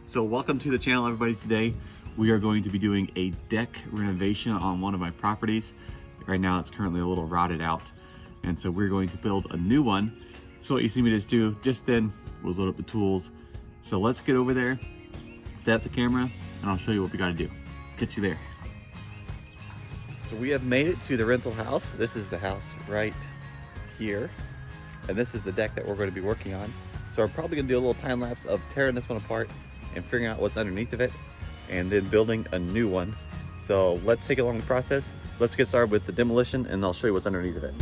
So welcome to the channel, everybody. Today we are going to be doing a deck renovation on one of my properties. Right now it's currently a little rotted out, and so we're going to build a new one. So what you see me just do just then was load up the tools. So let's get over there, set up the camera, and I'll show you what we got to do. Catch you there. So we have made it to the rental house. This is the house right here, and this is the deck that we're going to be working on. So I'm probably gonna do a little time lapse of tearing this one apart and figuring out what's underneath of it, and then building a new one. So let's take it along the process. Let's get started with the demolition, and I'll show you what's underneath of it.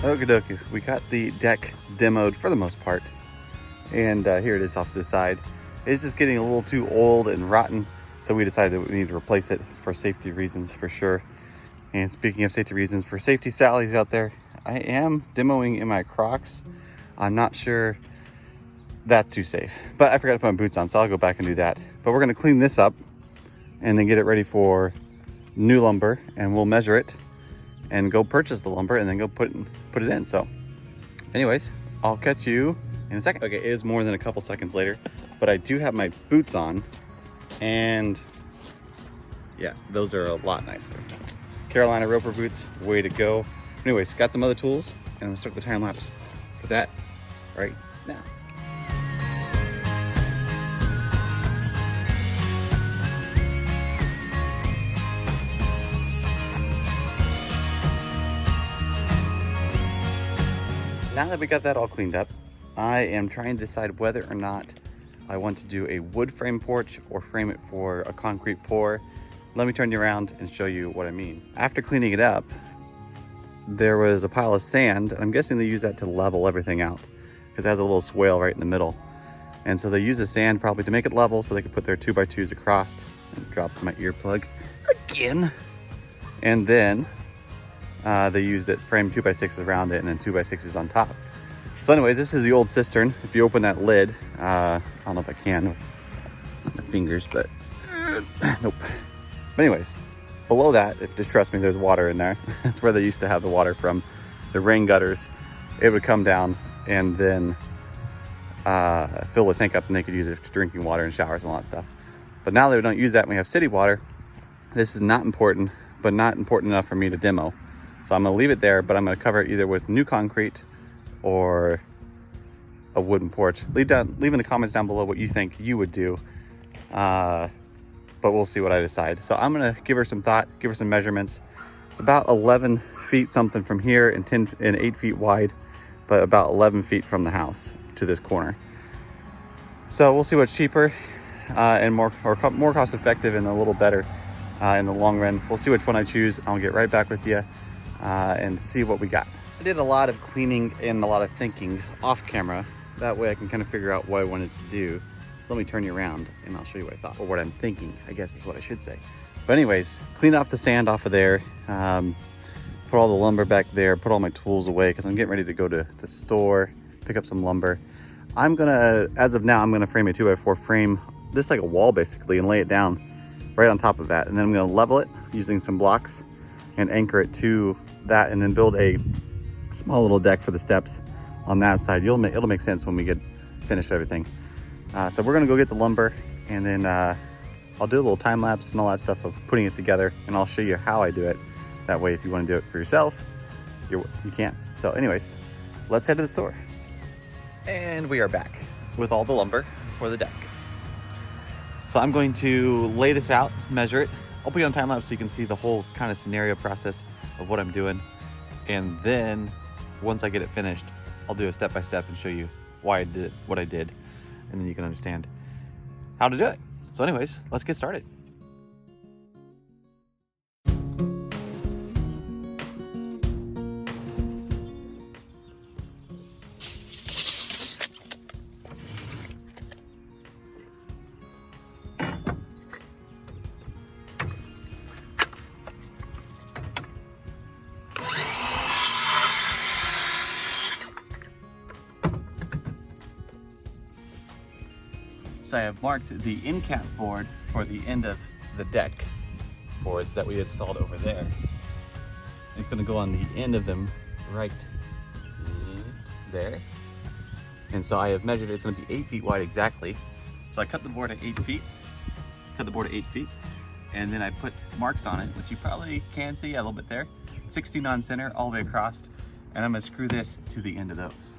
Okie dokie, we got the deck demoed for the most part, and here it is off to the side. It's just getting a little too old and rotten, so we decided that we need to replace it for safety reasons for sure. And speaking of safety reasons, for safety Sally's out there, I am demoing in my Crocs. I'm not sure that's too safe, but I forgot to put my boots on, so I'll go back and do that. But we're gonna clean this up and then get it ready for new lumber, and we'll measure it and go purchase the lumber and then go put it in. So anyways, I'll catch you in a second. Okay, it is more than a couple seconds later, but I do have my boots on, and yeah, those are a lot nicer. Carolina Roper boots, way to go. Anyways, got some other tools, and I'm gonna start the time lapse for that right now. Now that we got that all cleaned up, I am trying to decide whether or not I want to do a wood frame porch or frame it for a concrete pour. Let me turn you around and show you what I mean. After cleaning it up, there was a pile of sand. I'm guessing they use that to level everything out because it has a little swale right in the middle. And so they use the sand probably to make it level so they can put their 2x2s across. And drop my earplug again. And then they used it, framed 2x6s around it, and then 2x6s on top. So anyways, this is the old cistern. If you open that lid, I don't know if I can with my fingers, but nope. But anyways, below that, just trust me, there's water in there. That's where they used to have the water from, the rain gutters. It would come down and then fill the tank up, and they could use it for drinking water and showers and all that stuff. But now that we don't use that, we have city water. This is not important, but not important enough for me to demo. So I'm gonna leave it there, but I'm gonna cover it either with new concrete or a wooden porch. Leave in the comments down below what you think you would do, but we'll see what I decide. So I'm gonna give her some thought, give her some measurements. It's about 11 feet something from here, and 8 feet wide, but about 11 feet from the house to this corner. So we'll see what's cheaper and more cost effective and a little better in the long run. We'll see which one I choose. I'll get right back with you and see what we got. I did a lot of cleaning and a lot of thinking off camera. That way I can kind of figure out what I wanted to do. So let me turn you around and I'll show you what I thought, or what I'm thinking, I guess is what I should say. But anyways, clean off the sand off of there, put all the lumber back there, put all my tools away because I'm getting ready to go to the store, pick up some lumber. I'm gonna, as of now, I'm gonna frame a 2x4 frame, just like a wall basically, and lay it down right on top of that. And then I'm gonna level it using some blocks and anchor it to that, and then build a small little deck for the steps on that side. It'll make sense when we get finished everything. So we're gonna go get the lumber, and then I'll do a little time lapse and all that stuff of putting it together, and I'll show you how I do it. That way, if you want to do it for yourself, you can. So anyways, let's head to the store. And we are back with all the lumber for the deck. So I'm going to lay this out, measure it. I'll put it on time lapse so you can see the whole kind of scenario process of what I'm doing. And then once I get it finished, I'll do a step-by-step and show you why I did what I did. And then you can understand how to do it. So anyways, let's get started. So I have marked the end cap board for the end of the deck boards that we installed over there. It's gonna go on the end of them right there. And so I have measured it's gonna be 8 feet wide exactly. So I cut the board at 8 feet, and then I put marks on it, which you probably can see a little bit there. 16 on center, all the way across, and I'm gonna screw this to the end of those.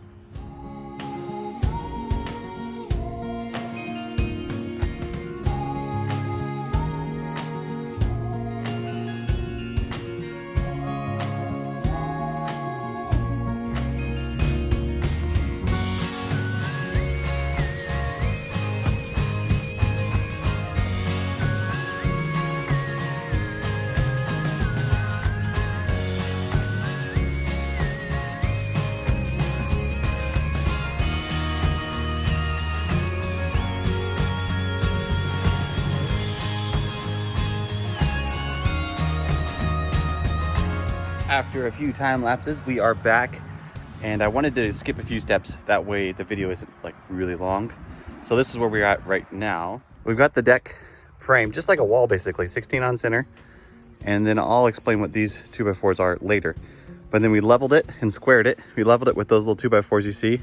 After a few time lapses, we are back, and I wanted to skip a few steps. That way the video isn't like really long. So this is where we're at right now. We've got the deck frame, just like a wall basically, 16 on center. And then I'll explain what these 2x4s are later. But then we leveled it and squared it. We leveled it with those little 2x4s you see.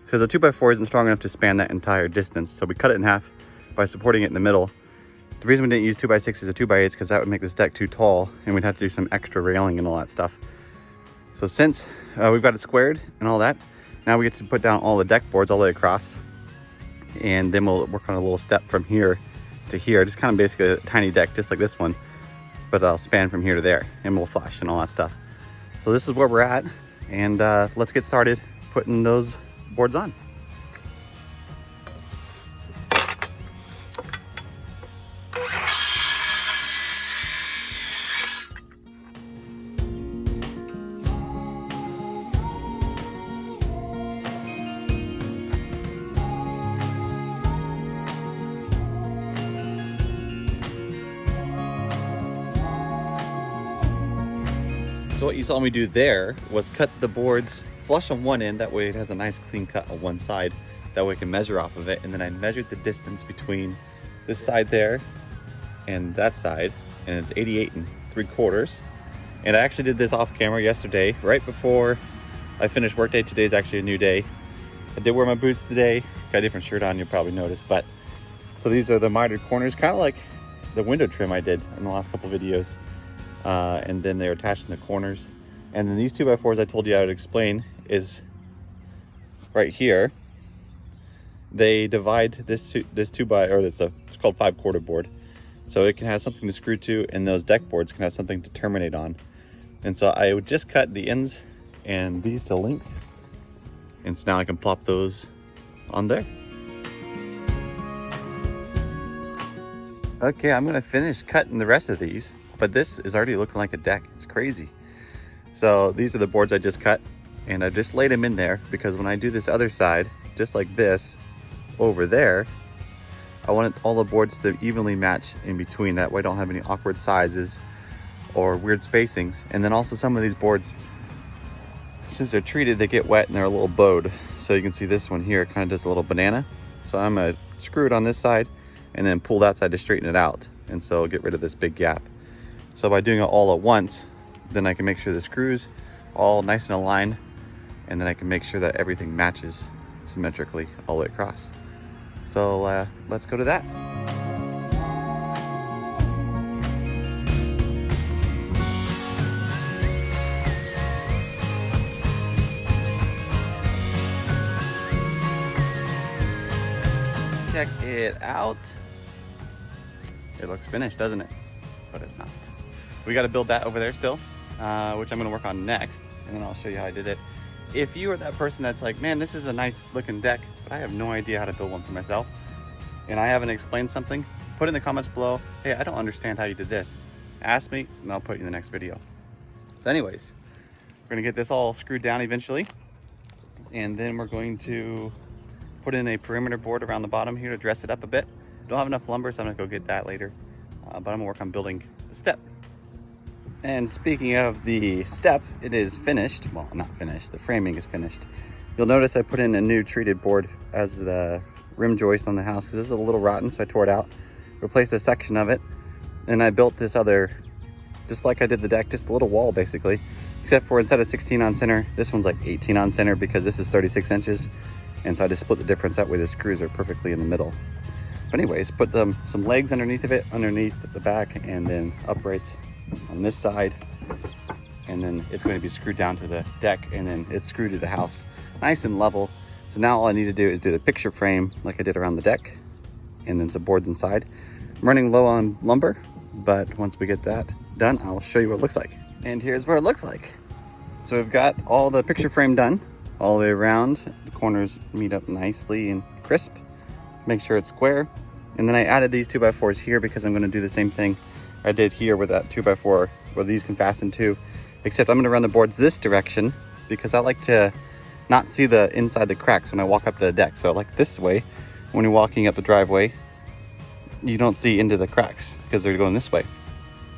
Because a 2x4 isn't strong enough to span that entire distance. So we cut it in half by supporting it in the middle. The reason we didn't use 2x6s or 2x8s because that would make this deck too tall and we'd have to do some extra railing and all that stuff. So since we've got it squared and all that, now we get to put down all the deck boards all the way across. And then we'll work on a little step from here to here. Just kind of basically a tiny deck, just like this one. But I'll span from here to there and we'll flush and all that stuff. So this is where we're at. And let's get started putting those boards on. So what you saw me do there was cut the boards flush on one end, that way it has a nice clean cut on one side, that way I can measure off of it. And then I measured the distance between this side there and that side, and it's 88 3/4. And I actually did this off camera yesterday, right before I finished workday. Today's actually a new day. I did wear my boots today, got a different shirt on, you'll probably notice. But so these are the mitered corners, kind of like the window trim I did in the last couple videos. And then they're attached in the corners. And then these 2x4s I told you I would explain is right here. They divide this 2x, or it's called 5/4 board. So it can have something to screw to, and those deck boards can have something to terminate on. And so I would just cut the ends and these to length. And so now I can plop those on there. Okay, I'm gonna finish cutting the rest of these. But this is already looking like a deck. It's crazy. So these are the boards I just cut, and I just laid them in there because when I do this other side, just like this over there, I want all the boards to evenly match in between. That way I don't have any awkward sizes or weird spacings. And then also some of these boards, since they're treated, they get wet and they're a little bowed. So you can see this one here kind of does a little banana. So I'm gonna screw it on this side and then pull that side to straighten it out. And so get rid of this big gap. So by doing it all at once, then I can make sure the screws all nice and aligned, and then I can make sure that everything matches symmetrically all the way across. So let's go to that. Check it out. It looks finished, doesn't it? But it's not. We got to build that over there still, which I'm going to work on next, and then I'll show you how I did it. If you are that person that's like, man, this is a nice looking deck, but I have no idea how to build one for myself, and I haven't explained something, put in the comments below, hey, I don't understand how you did this. Ask me, and I'll put you in the next video. So anyways, we're going to get this all screwed down eventually, and then we're going to put in a perimeter board around the bottom here to dress it up a bit. Don't have enough lumber, so I'm going to go get that later, but I'm going to work on building the step. And speaking of the step, it is finished. Well, not finished, the framing is finished. You'll notice I put in a new treated board as the rim joist on the house because this is a little rotten, so I tore it out, replaced a section of it, and I built this other, just like I did the deck, just a little wall basically, except for instead of 16 on center, this one's like 18 on center because this is 36 inches. And so I just split the difference. That way the screws are perfectly in the middle. But anyways, put some legs underneath of it, underneath the back, and then uprights on this side. And then it's going to be screwed down to the deck, and then it's screwed to the house. Nice and level. So now all I need to do is do the picture frame like I did around the deck, and then some boards inside. I'm running low on lumber, but once we get that done, I'll show you what it looks like. And here's what it looks like. So we've got all the picture frame done all the way around. The corners meet up nicely and crisp. Make sure it's square. And then I added these 2x4s here because I'm going to do the same thing I did here with that 2x4 where these can fasten too, except I'm going to run the boards this direction because I like to not see the inside the cracks when I walk up to the deck. So like this way, when you're walking up the driveway, you don't see into the cracks because they're going this way.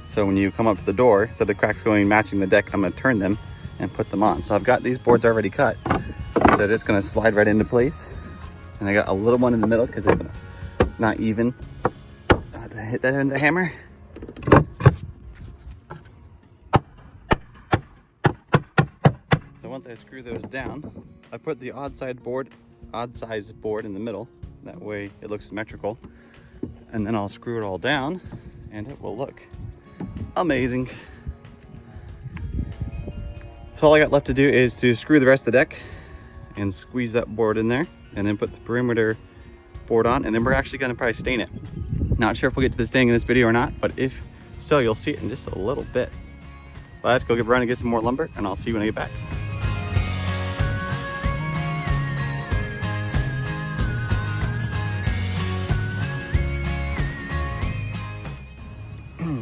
So when you come up to the door, instead of the cracks going matching the deck, I'm going to turn them and put them on. So I've got these boards already cut. So they're just going to slide right into place. And I got a little one in the middle because it's not even. I have to hit that in the hammer. So once I screw those down, I put the odd size board in the middle. That way it looks symmetrical. And then I'll screw it all down and it will look amazing. So all I got left to do is to screw the rest of the deck and squeeze that board in there, and then put the perimeter board on, and then we're actually going to probably stain it. Not sure if we'll get to the staining in this video or not, but if so, you'll see it in just a little bit. But I have to go run and get some more lumber, and I'll see you when I get back.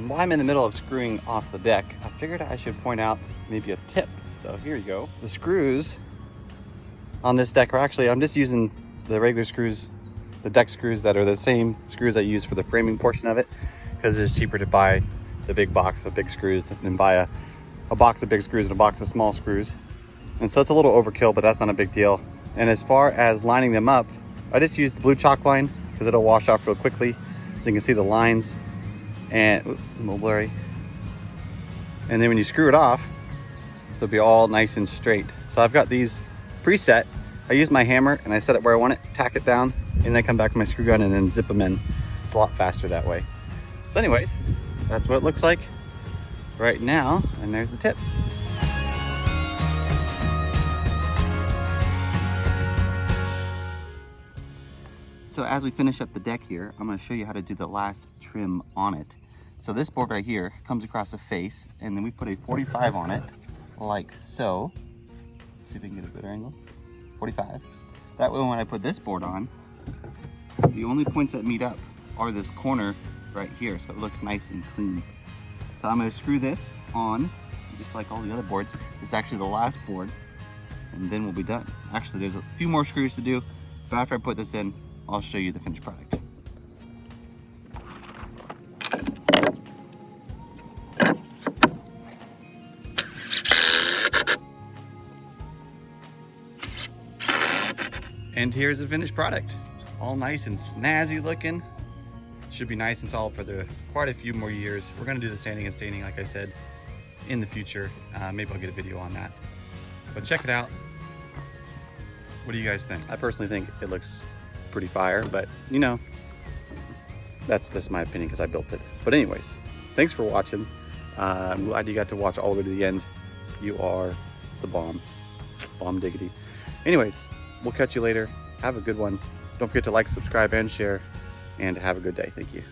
While I'm in the middle of screwing off the deck, I figured I should point out maybe a tip. So here you go. The screws on this deck are actually, I'm just using the regular screws, the deck screws that are the same screws I use for the framing portion of it, because it's cheaper to buy the big box of big screws than buy a box of big screws and a box of small screws. And so it's a little overkill, but that's not a big deal. And as far as lining them up, I just use the blue chalk line because it'll wash off real quickly. So you can see the lines, and oops, a little blurry. And then when you screw it off, they'll be all nice and straight. So I've got these preset. I use my hammer and I set it where I want it, tack it down, and then I come back with my screw gun and then zip them in. It's a lot faster that way. So anyways, that's what it looks like right now, and there's the tip. So as we finish up the deck here, I'm going to show you how to do the last trim on it. So this board right here comes across the face, and then we put a 45 on it, like so. Let's see if we can get a better angle. 45. That way when I put this board on, the only points that meet up are this corner right here, so it looks nice and clean. So I'm going to screw this on, just like all the other boards. It's actually the last board, and then we'll be done. Actually, there's a few more screws to do, but after I put this in, I'll show you the finished product. And here's the finished product. All nice and snazzy looking. Should be nice and solid for quite a few more years. We're gonna do the sanding and staining, like I said, in the future. Maybe I'll get a video on that. But check it out. What do you guys think? I personally think it looks pretty fire, but you know, that's just my opinion because I built it. But anyways, thanks for watching. I'm glad you got to watch all the way to the end. You are the bomb. Bomb diggity. Anyways, we'll catch you later. Have a good one. Don't forget to like, subscribe, and share, and have a good day. Thank you.